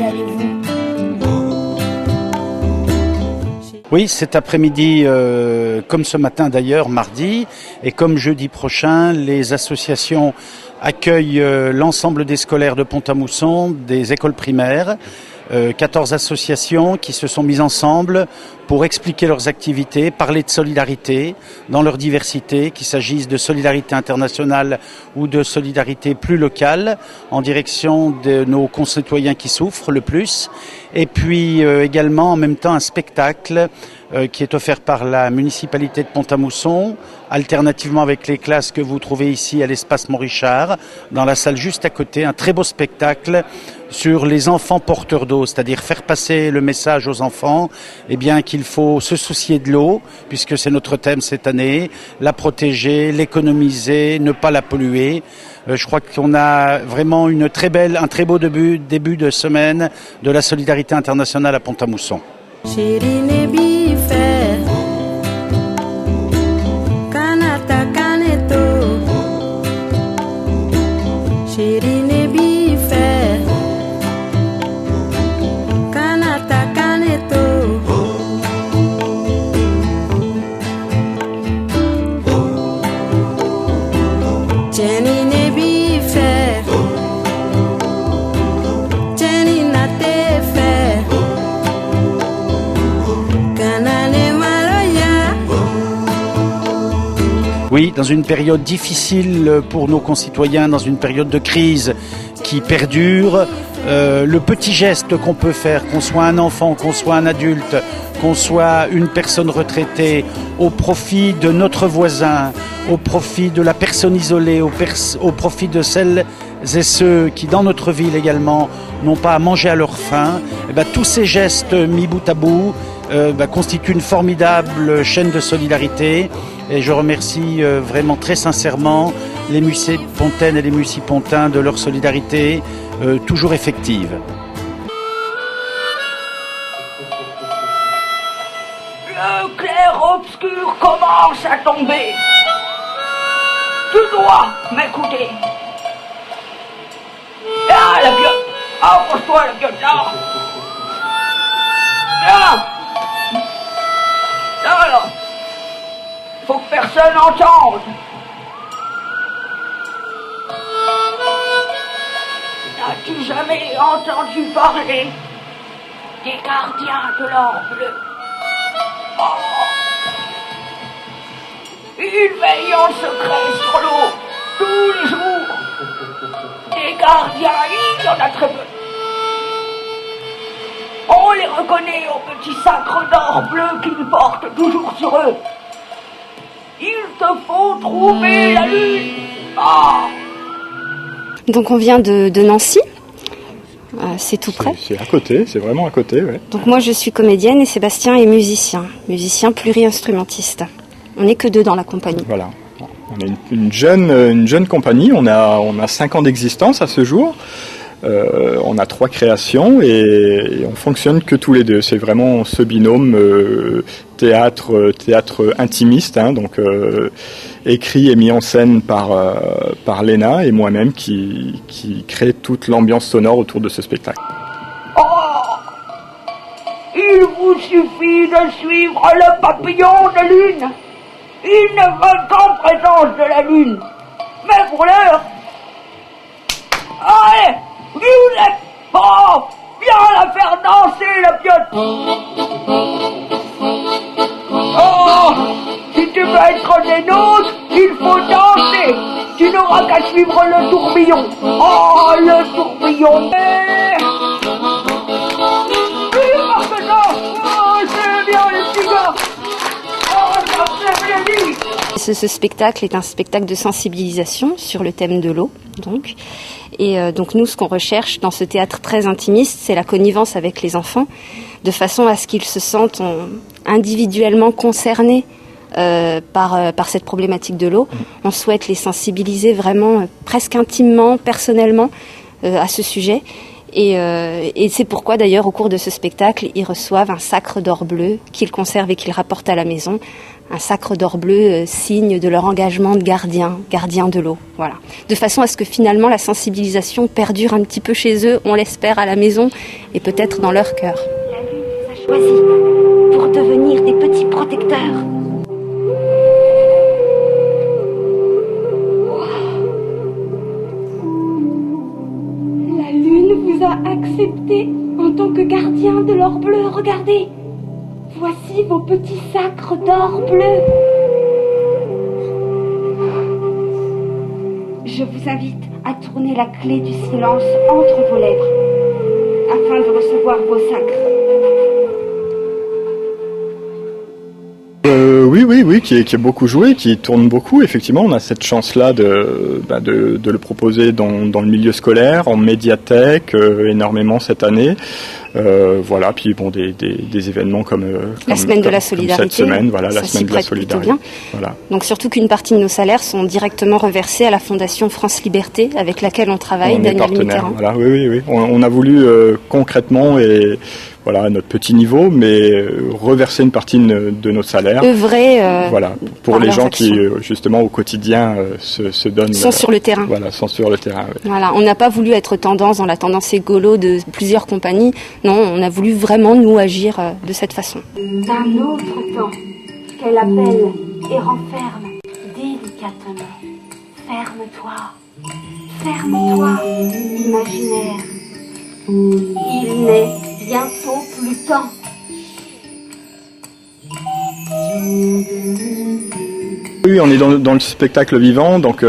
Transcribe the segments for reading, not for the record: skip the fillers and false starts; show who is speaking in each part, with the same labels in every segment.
Speaker 1: allez-vous?
Speaker 2: Oui, cet après-midi, comme ce matin d'ailleurs, mardi, et comme jeudi prochain, les associations accueillent l'ensemble des scolaires de Pont-à-Mousson, des écoles primaires, 14 associations qui se sont mises ensemble pour expliquer leurs activités, parler de solidarité dans leur diversité, qu'il s'agisse de solidarité internationale ou de solidarité plus locale, en direction de nos concitoyens qui souffrent le plus. Et puis également en même temps un spectacle qui est offert par la municipalité de Pont-à-Mousson, alternativement avec les classes que vous trouvez ici à l'espace Morichard, dans la salle juste à côté, un très beau spectacle sur les enfants porteurs d'eau, c'est-à-dire faire passer le message aux enfants qu'il faut se soucier de l'eau, puisque c'est notre thème cette année, la protéger, l'économiser, ne pas la polluer. Je crois qu'on a vraiment un très beau début de semaine de la solidarité internationale à Pont-à-Mousson. Oui, dans une période difficile pour nos concitoyens, dans une période de crise qui perdure, le petit geste qu'on peut faire, qu'on soit un enfant, qu'on soit un adulte, qu'on soit une personne retraitée, au profit de notre voisin, au profit de la personne isolée, au profit de celles et ceux qui, dans notre ville également, n'ont pas à manger à leur faim, tous ces gestes mis bout à bout constituent une formidable chaîne de solidarité. Et je remercie vraiment très sincèrement les Mucipontaines et les Mucipontins de leur solidarité toujours effective.
Speaker 3: Le clair-obscur commence à tomber. Tu dois m'écouter. Ah, la gueule. Approche-toi, la gueule, là. Là. Là, là. Faut que personne n'entende. N'as-tu jamais entendu parler des gardiens de l'or bleu? Oh. Ils veillent en secret sur l'eau tous les jours. Des gardiens, il y en a très peu. On les reconnaît au petit sacre d'or bleu qu'ils portent toujours sur eux. Il te faut trouver la lune. Ah.
Speaker 4: Donc on vient de Nancy, c'est tout près.
Speaker 5: C'est à côté, c'est vraiment à côté, ouais.
Speaker 4: Donc moi je suis comédienne et Sébastien est musicien pluri-instrumentiste. On n'est que deux dans la compagnie.
Speaker 5: Voilà, on est une jeune compagnie, on a 5 ans d'existence à ce jour. On a 3 créations et on fonctionne que tous les deux. C'est vraiment ce binôme théâtre intimiste, donc écrit et mis en scène par Léna et moi-même qui crée toute l'ambiance sonore autour de ce spectacle.
Speaker 3: Oh, il vous suffit de suivre le papillon de lune. Il ne veut qu'en présence de la lune. Mais pour l'heure, allez, Violette, oh, viens la faire danser, la piotte. Oh, si tu veux être des nôtres, il faut danser. Tu n'auras qu'à suivre le tourbillon. Oh, le tourbillon. Oui, maintenant, oh, c'est bien les petits gars. Oh, ça fait plaisir.
Speaker 4: Ce spectacle est un spectacle de sensibilisation sur le thème de l'eau, donc. Et donc nous, ce qu'on recherche dans ce théâtre très intimiste, c'est la connivence avec les enfants, de façon à ce qu'ils se sentent individuellement concernés par cette problématique de l'eau. On souhaite les sensibiliser vraiment, presque intimement, personnellement, à ce sujet. Et c'est pourquoi d'ailleurs au cours de ce spectacle, ils reçoivent un sacre d'or bleu qu'ils conservent et qu'ils rapportent à la maison, un sacre d'or bleu, signe de leur engagement de gardiens de l'eau. Voilà. De façon à ce que finalement la sensibilisation perdure un petit peu chez eux, on l'espère à la maison et peut-être dans leur cœur.
Speaker 1: La Lune vous a choisi pour devenir des petits protecteurs.
Speaker 6: La Lune vous a accepté en tant que gardien de l'or bleu. Regardez, voici vos petits sacres d'or bleu.
Speaker 1: Je vous invite à tourner la clé du silence entre vos lèvres afin de recevoir vos sacres.
Speaker 5: Oui, qui est beaucoup joué, qui tourne beaucoup. Effectivement, on a cette chance-là de le proposer dans le milieu scolaire, en médiathèque, énormément cette année. Voilà, puis bon, des événements comme
Speaker 4: la semaine de la solidarité.
Speaker 5: Cette semaine, voilà, la semaine de la solidarité.
Speaker 4: Bien.
Speaker 5: Voilà.
Speaker 4: Donc surtout qu'une partie de nos salaires sont directement reversés à la Fondation France Liberté, avec laquelle on travaille,
Speaker 5: on est
Speaker 4: Daniel Mitterrand.
Speaker 5: Voilà, oui. On a voulu concrètement et voilà, à notre petit niveau, mais reverser une partie de nos salaires.
Speaker 4: Œuvrer.
Speaker 5: Voilà, pour les gens qui, justement, au quotidien, se donnent.
Speaker 4: Sont sur le terrain.
Speaker 5: Voilà, sont sur le terrain. Oui.
Speaker 4: Voilà, on n'a pas voulu être dans la tendance égolo de plusieurs compagnies. Non, on a voulu vraiment, nous, agir de cette façon.
Speaker 1: D'un autre temps, qu'elle appelle et renferme délicatement. Ferme-toi, imaginaire. Il n'est bientôt plus temps.
Speaker 5: Oui, on est dans le spectacle vivant, donc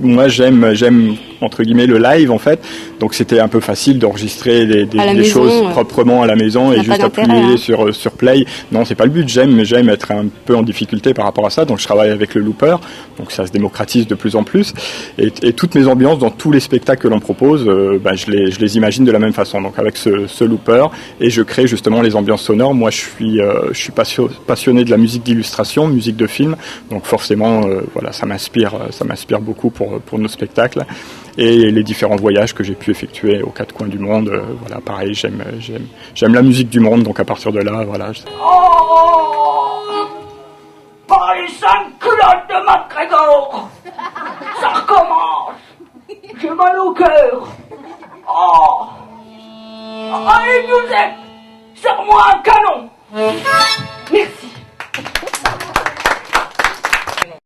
Speaker 5: moi j'aime entre guillemets le live en fait, donc c'était un peu facile d'enregistrer des choses proprement à la maison et juste appuyer sur play. Non, c'est pas le but. J'aime être un peu en difficulté par rapport à ça, donc je travaille avec le looper, donc ça se démocratise de plus en plus et toutes mes ambiances dans tous les spectacles que l'on propose, je les imagine de la même façon, donc avec ce looper, et je crée justement les ambiances sonores. Moi je suis passionné de la musique d'illustration, musique de film, donc forcément voilà, ça m'inspire beaucoup pour nos spectacles. Et les différents voyages que j'ai pu effectuer aux quatre coins du monde, voilà, pareil, j'aime la musique du monde, donc à partir de là, voilà.
Speaker 3: Oh, par les 5 culottes de MacGregor, ça recommence. J'ai mal au cœur. Oh, allez Giuseppe, serre-moi un canon.